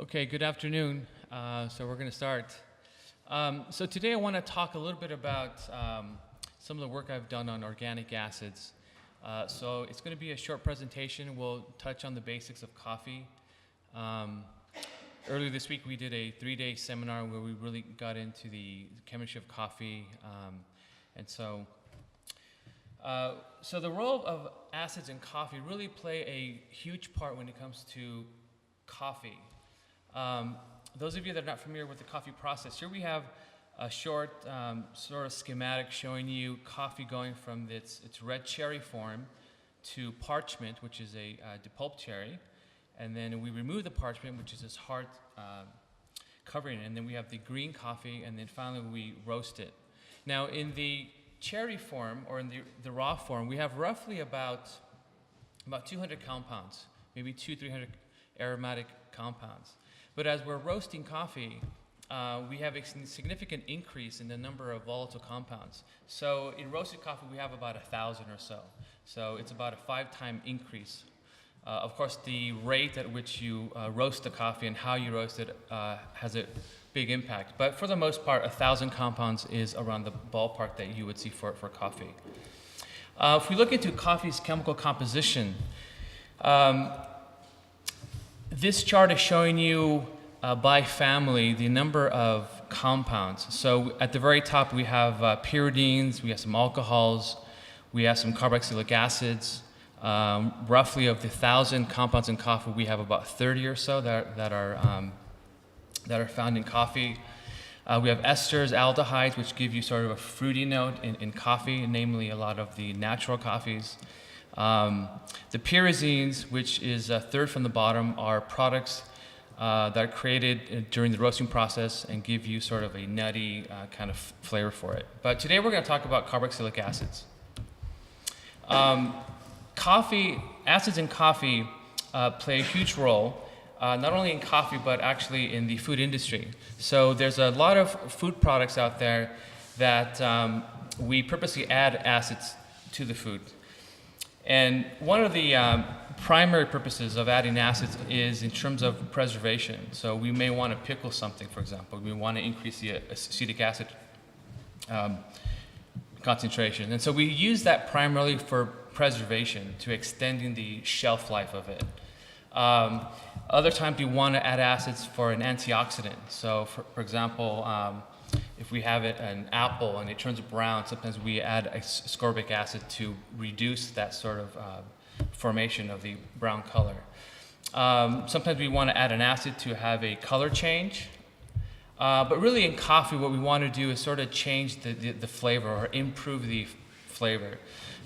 Okay, good afternoon. So we're going to start. So today I want to talk a little bit about some of the work I've done on organic acids. So it's going to be a short presentation. We'll touch on the basics of coffee. Um, Earlier this week we did a 3-day seminar where we really got into the chemistry of coffee. And so the role of acids in coffee really play a huge part when it comes to coffee. Those of you that are not familiar with the coffee process, here we have a short sort of schematic showing you coffee going from its red cherry form to parchment, which is a depulped cherry. And then we remove the parchment, which is this hard covering, and then we have the green coffee, and then finally we roast it. Now in the cherry form, or in the raw form, we have roughly about 200 compounds, maybe 200-300 aromatic compounds. But as we're roasting coffee, we have a significant increase in the number of volatile compounds. So in roasted coffee, we have about 1,000 or so. So it's about a 5-time increase. Of course, the rate at which you roast the coffee and how you roast it has a big impact. But for the most part, 1,000 compounds is around the ballpark that you would see for coffee. If we look into coffee's chemical composition, this chart is showing you by family the number of compounds. So at the very top we have pyridines, we have some alcohols, we have some carboxylic acids. Roughly of the 1,000 compounds in coffee, we have about 30 or so that are found in coffee. We have esters, aldehydes, which give you sort of a fruity note in coffee, namely a lot of the natural coffees. The pyrazines, which is a third from the bottom, are products that are created during the roasting process and give you sort of a nutty kind of flavor for it. But today we're going to talk about carboxylic acids. Acids in coffee play a huge role, not only in coffee, but actually in the food industry. So there's a lot of food products out there that we purposely add acids to the food. And one of the primary purposes of adding acids is in terms of preservation. So we may want to pickle something, for example. We want to increase the acetic acid concentration. And so we use that primarily for preservation, to extending the shelf life of it. Other times we want to add acids for an antioxidant. So for example, if we have an apple and it turns brown, sometimes we add ascorbic acid to reduce that sort of formation of the brown color. Sometimes we want to add an acid to have a color change. But really in coffee, what we want to do is sort of change the flavor or improve the flavor.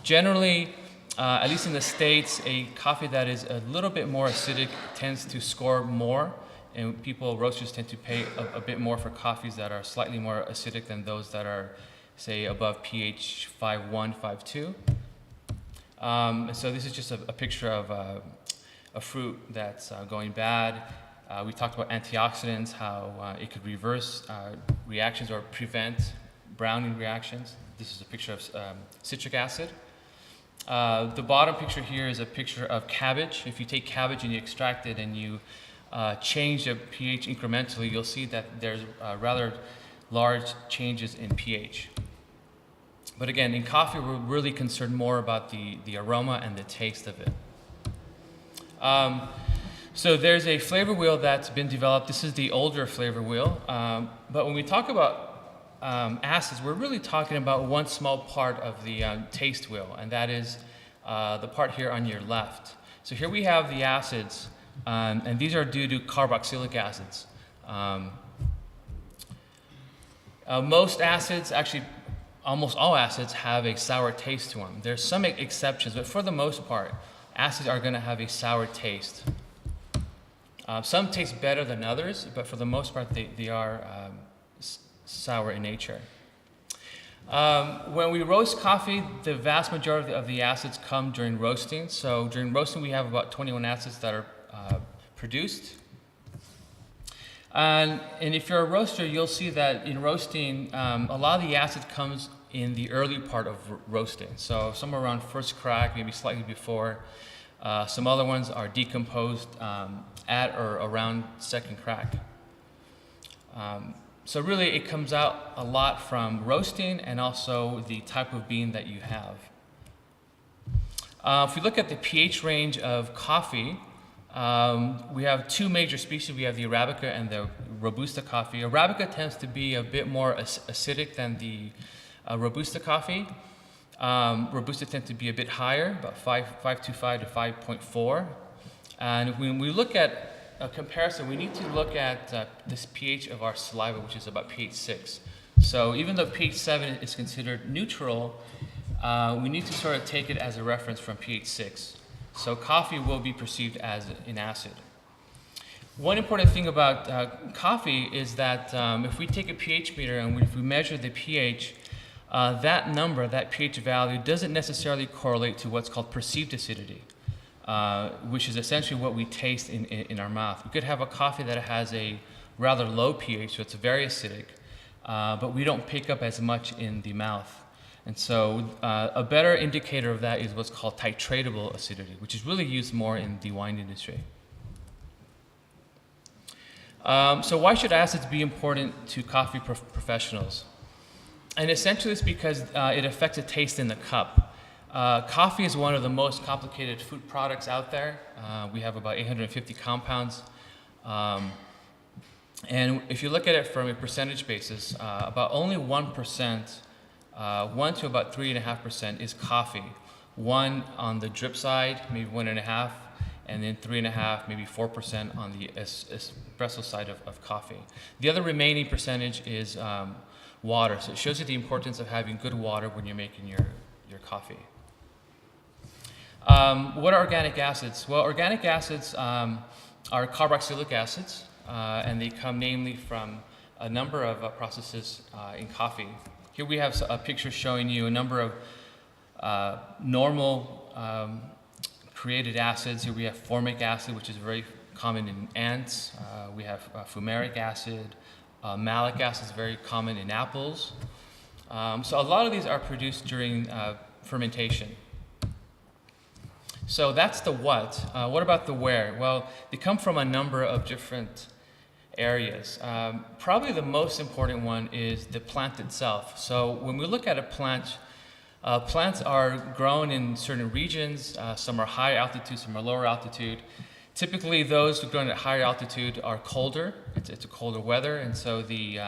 Generally, at least in the States, a coffee that is a little bit more acidic tends to score more, and roasters tend to pay a bit more for coffees that are slightly more acidic than those that are, say, above pH 5.1, 5.2. So this is just a picture of a fruit that's going bad. We talked about antioxidants, how it could reverse reactions or prevent browning reactions. This is a picture of citric acid. The bottom picture here is a picture of cabbage. If you take cabbage and you extract it and you change the pH incrementally, you'll see that there's rather large changes in pH. But again, in coffee, we're really concerned more about the aroma and the taste of it. So there's a flavor wheel that's been developed. This is the older flavor wheel. But when we talk about acids, we're really talking about one small part of the taste wheel, and that is the part here on your left. So here we have the acids, and these are due to carboxylic acids. Most acids, actually almost all acids, have a sour taste to them. There's some exceptions, but for the most part, acids are going to have a sour taste. Some taste better than others, but for the most part, they are sour in nature. When we roast coffee, the vast majority of the acids come during roasting. So during roasting, we have about 21 acids that are produced. And if you're a roaster, you'll see that in roasting, a lot of the acid comes in the early part of roasting. So somewhere around first crack, maybe slightly before. Some other ones are decomposed at or around second crack. So really it comes out a lot from roasting and also the type of bean that you have. If we look at the pH range of coffee, we have two major species. We have the Arabica and the Robusta coffee. Arabica tends to be a bit more acidic than the Robusta coffee. Robusta tends to be a bit higher, about 5.25 to 5.4. And when we look at a comparison, we need to look at this pH of our saliva, which is about pH 6. So even though pH 7 is considered neutral, we need to sort of take it as a reference from pH 6. So coffee will be perceived as an acid. One important thing about coffee is that if we take a pH meter and if we measure the pH, that number, that pH value, doesn't necessarily correlate to what's called perceived acidity, which is essentially what we taste in our mouth. We could have a coffee that has a rather low pH, so it's very acidic, but we don't pick up as much in the mouth. And so a better indicator of that is what's called titratable acidity, which is really used more in the wine industry. So why should acids be important to coffee professionals? And essentially it's because it affects the taste in the cup. Coffee is one of the most complicated food products out there. We have about 850 compounds. And if you look at it from a percentage basis, about only 1%, 1 to about 3.5% is coffee. 1 on the drip side, maybe 1.5, and then 3.5, maybe 4% on the espresso side of coffee. The other remaining percentage is water. So it shows you the importance of having good water when you're making your coffee. What are organic acids? Well, organic acids are carboxylic acids, and they come namely from a number of processes in coffee. Here we have a picture showing you a number of normal created acids. Here we have formic acid, which is very common in ants. We have fumaric acid. Malic acid is very common in apples. So a lot of these are produced during fermentation. So that's the what. What about the where? Well, they come from a number of different areas. Probably the most important one is the plant itself. So when we look at a plant, plants are grown in certain regions. Some are high altitude, some are lower altitude. Typically, those who are grown at higher altitude are colder. It's a colder weather, and so the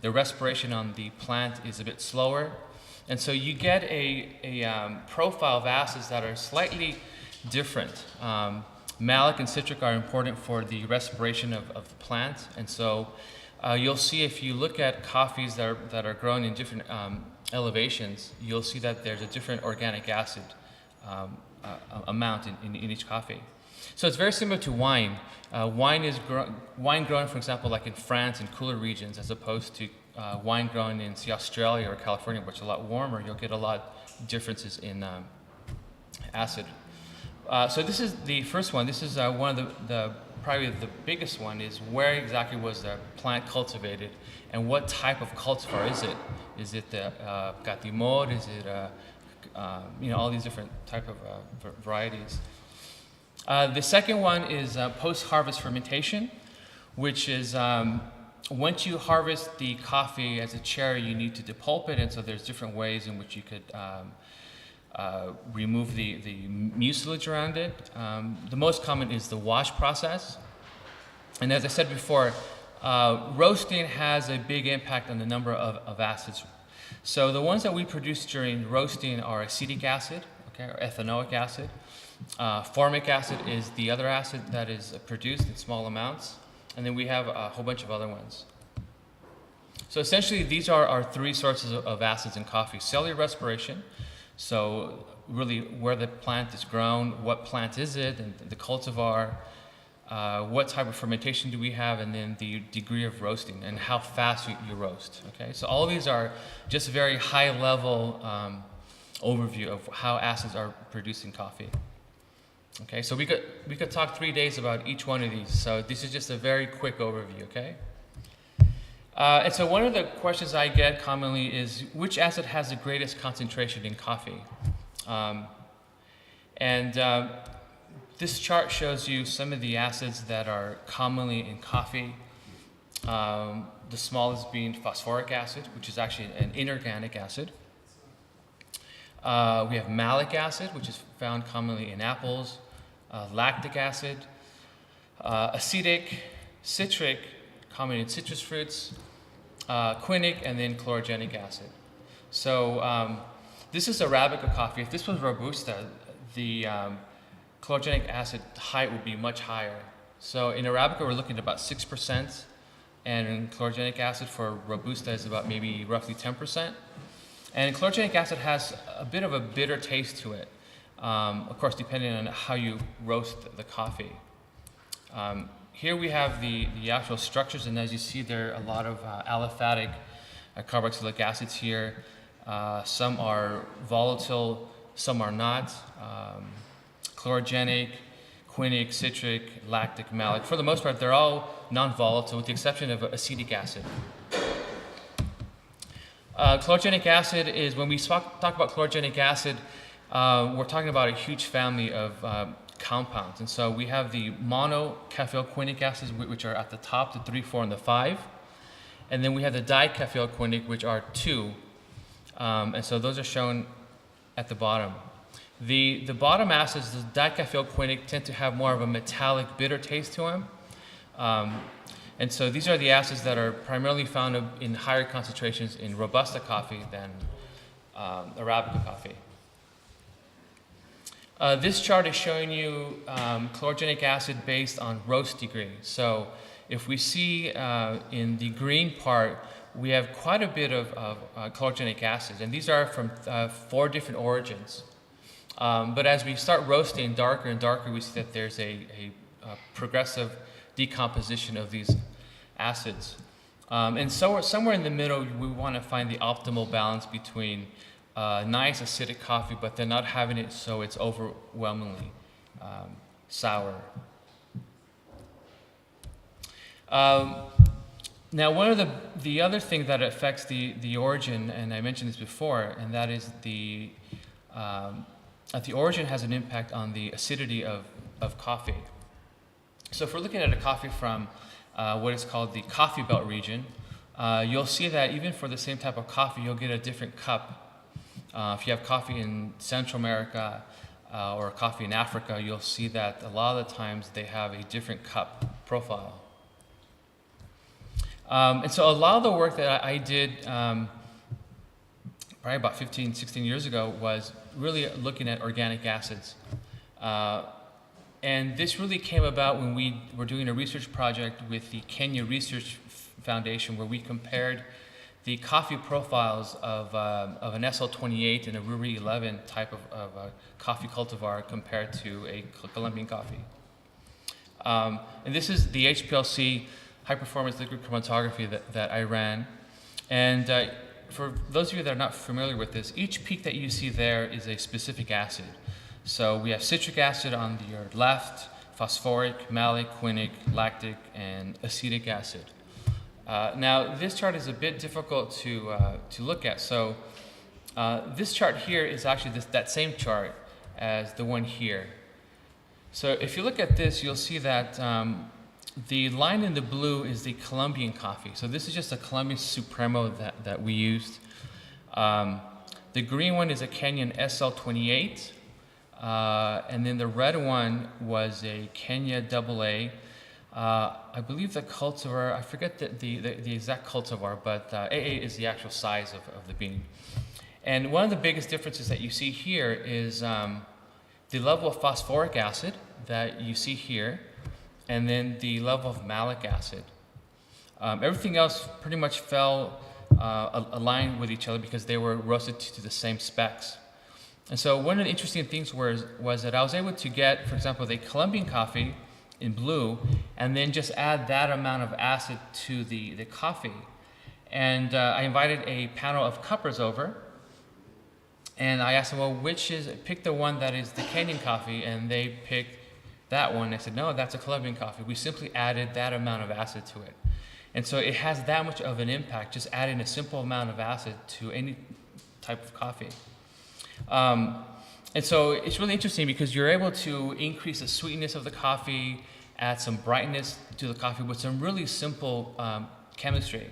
respiration on the plant is a bit slower. And so you get a profile of acids that are slightly different. Malic and citric are important for the respiration of the plant, and so you'll see if you look at coffees that are grown in different elevations, you'll see that there's a different organic acid amount in each coffee. So it's very similar to wine. Wine grown, for example, like in France in cooler regions, as opposed to wine grown in, say, Australia or California, which is a lot warmer. You'll get a lot of differences in acid. So this is the first one. This is one of the probably the biggest one is where exactly was the plant cultivated and what type of cultivar is it? Is it the Catimor? Is it all these different type of varieties? The second one is post-harvest fermentation, which is once you harvest the coffee as a cherry, you need to depulp it, and so there's different ways in which you could remove the mucilage around it. The most common is the wash process. And as I said before, roasting has a big impact on the number of acids. So the ones that we produce during roasting are acetic acid, okay, or ethanoic acid. Formic acid is the other acid that is produced in small amounts. And then we have a whole bunch of other ones. So essentially, these are our three sources of acids in coffee. Cellular respiration, so really where the plant is grown, what plant is it, and the cultivar, what type of fermentation do we have, and then the degree of roasting and how fast you roast. Okay, so all of these are just very high-level overview of how acids are produced in coffee. Okay, so we could talk 3 days about each one of these. So this is just a very quick overview. Okay. And so one of the questions I get commonly is which acid has the greatest concentration in coffee? This chart shows you some of the acids that are commonly in coffee. The smallest being phosphoric acid, which is actually an inorganic acid. We have malic acid, which is found commonly in apples, lactic acid, acetic, citric, common in citrus fruits, quinic, and then chlorogenic acid. So this is Arabica coffee. If this was Robusta, the chlorogenic acid height would be much higher. So in Arabica, we're looking at about 6%, and in chlorogenic acid for Robusta is about maybe roughly 10%. And chlorogenic acid has a bit of a bitter taste to it, of course, depending on how you roast the coffee. Here we have the actual structures, and as you see, there are a lot of aliphatic carboxylic acids here. Some are volatile, some are not. Chlorogenic, quinic, citric, lactic, malic. For the most part, they're all non-volatile, with the exception of acetic acid. Chlorogenic acid is, when we talk about chlorogenic acid, we're talking about a huge family of compounds. And so we have the monocaffeoquinic acids, which are at the top, the 3, 4, and the 5. And then we have the dicaffeoquinic, which are 2. And so those are shown at the bottom. The bottom acids, the dicaffeoquinic, tend to have more of a metallic, bitter taste to them. And so these are the acids that are primarily found in higher concentrations in Robusta coffee than Arabica coffee. This chart is showing you chlorogenic acid based on roast degree. So if we see in the green part, we have quite a bit of chlorogenic acids, and these are from 4 different origins. But as we start roasting darker and darker, we see that there's a progressive decomposition of these acids. And so somewhere in the middle, we want to find the optimal balance between nice acidic coffee, but then not having it so it's overwhelmingly sour. Now, one of the other thing that affects the origin, and I mentioned this before, and that is that the origin has an impact on the acidity of coffee. So if we're looking at a coffee from what is called the coffee belt region, you'll see that even for the same type of coffee, you'll get a different cup. If you have coffee in Central America or coffee in Africa, you'll see that a lot of the times they have a different cup profile. And so a lot of the work that I did probably about 15, 16 years ago was really looking at organic acids. And this really came about when we were doing a research project with the Kenya Research Foundation, where we compared the coffee profiles of an SL28 and a Ruri 11 type of coffee cultivar compared to a Colombian coffee. And this is the HPLC high-performance liquid chromatography that I ran. And for those of you that are not familiar with this, each peak that you see there is a specific acid. So we have citric acid on your left, phosphoric, malic, quinic, lactic, and acetic acid. Now, this chart is a bit difficult to look at. So this chart here is actually that same chart as the one here. So if you look at this, you'll see that the line in the blue is the Colombian coffee. So this is just a Colombian Supremo that we used. The green one is a Kenyan SL28. And then the red one was a Kenya AA. I believe the cultivar, I forget the exact cultivar, but AA is the actual size of the bean. And one of the biggest differences that you see here is the level of phosphoric acid that you see here, and then the level of malic acid. Everything else pretty much fell aligned with each other because they were roasted to the same specs. And so one of the interesting things was that I was able to get, for example, the Colombian coffee in blue, and then just add that amount of acid to the coffee. And I invited a panel of cuppers over, and I asked them, well, pick the one that is the Kenyan coffee, and they picked that one. I said, no, that's a Colombian coffee. We simply added that amount of acid to it. And so it has that much of an impact, just adding a simple amount of acid to any type of coffee. And so it's really interesting because you're able to increase the sweetness of the coffee, add some brightness to the coffee with some really simple chemistry.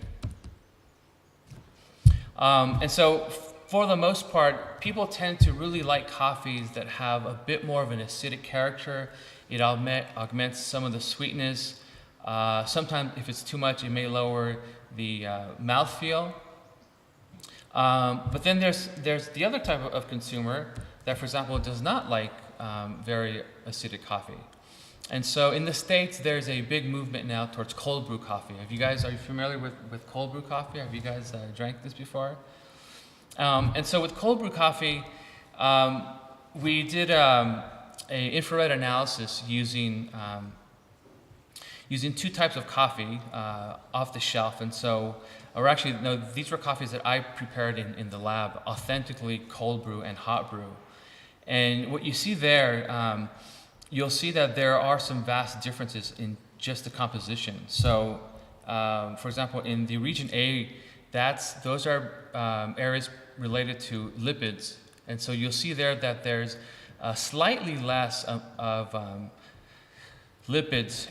And so for the most part, people tend to really like coffees that have a bit more of an acidic character. It augments some of the sweetness. Sometimes if it's too much, it may lower the mouthfeel. But then there's the other type of consumer that, for example, does not like very acidic coffee. And so in the States, there's a big movement now towards cold brew coffee. Are you familiar with cold brew coffee? Have you guys drank this before? And so with cold brew coffee, we did an infrared analysis using two types of coffee off the shelf. And so, or actually, no, these were coffees that I prepared in the lab, authentically cold brew and hot brew. And what you see there, you'll see that there are some vast differences in just the composition. So, for example, in the region A, those are areas related to lipids. And so you'll see there that there's slightly less of lipids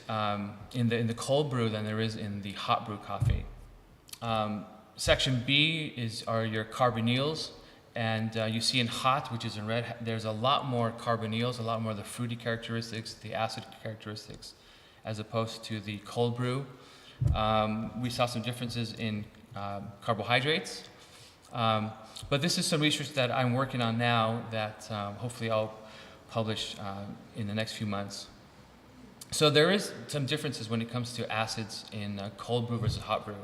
in the cold brew than there is in the hot brew coffee. Section B are your carbonyls, and you see in hot, which is in red, there's a lot more carbonyls, a lot more of the fruity characteristics, the acid characteristics, as opposed to the cold brew. We saw some differences in carbohydrates, but this is some research that I'm working on now that hopefully I'll publish in the next few months. So there is some differences when it comes to acids in cold brew versus hot brew.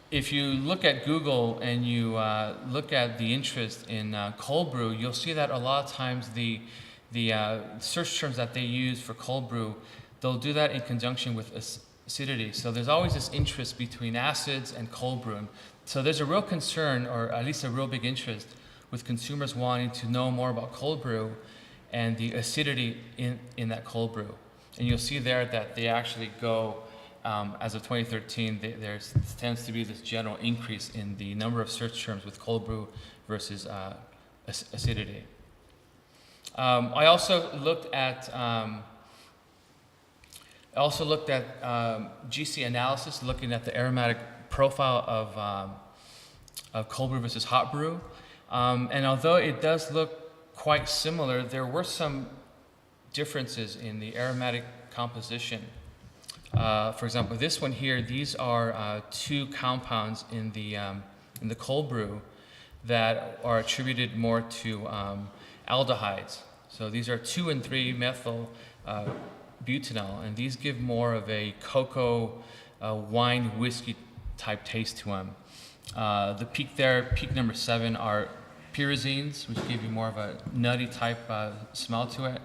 If you look at Google and you look at the interest in cold brew, you'll see that a lot of times the search terms that they use for cold brew, they'll do that in conjunction with acidity. So there's always this interest between acids and cold brew. So there's a real concern, or at least a real big interest, with consumers wanting to know more about cold brew and the acidity in that cold brew. And you'll see there that they actually go, as of 2013, there tends to be this general increase in the number of search terms with cold brew versus acidity. I also looked at GC analysis, looking at the aromatic profile of cold brew versus hot brew. And although it does look quite similar, there were some differences in the aromatic composition. For example, this one here, these are two compounds in the cold brew that are attributed more to aldehydes. So these are 2 and 3 methyl butanol, and these give more of a cocoa, wine, whiskey type taste to them. The peak there, peak number 7, are pyrazines, which give you more of a nutty type smell to it.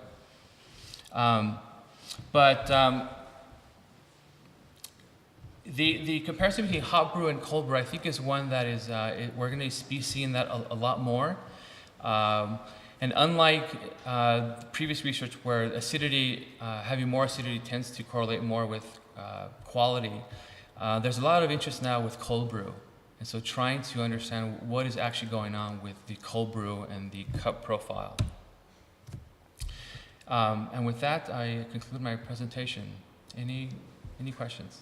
The comparison between hot brew and cold brew, I think, is one that is we're going to be seeing that a lot more. And unlike previous research where acidity, having more acidity tends to correlate more with quality, there's a lot of interest now with cold brew. And so trying to understand what is actually going on with the cold brew and the cup profile. And with that, I conclude my presentation. Any questions?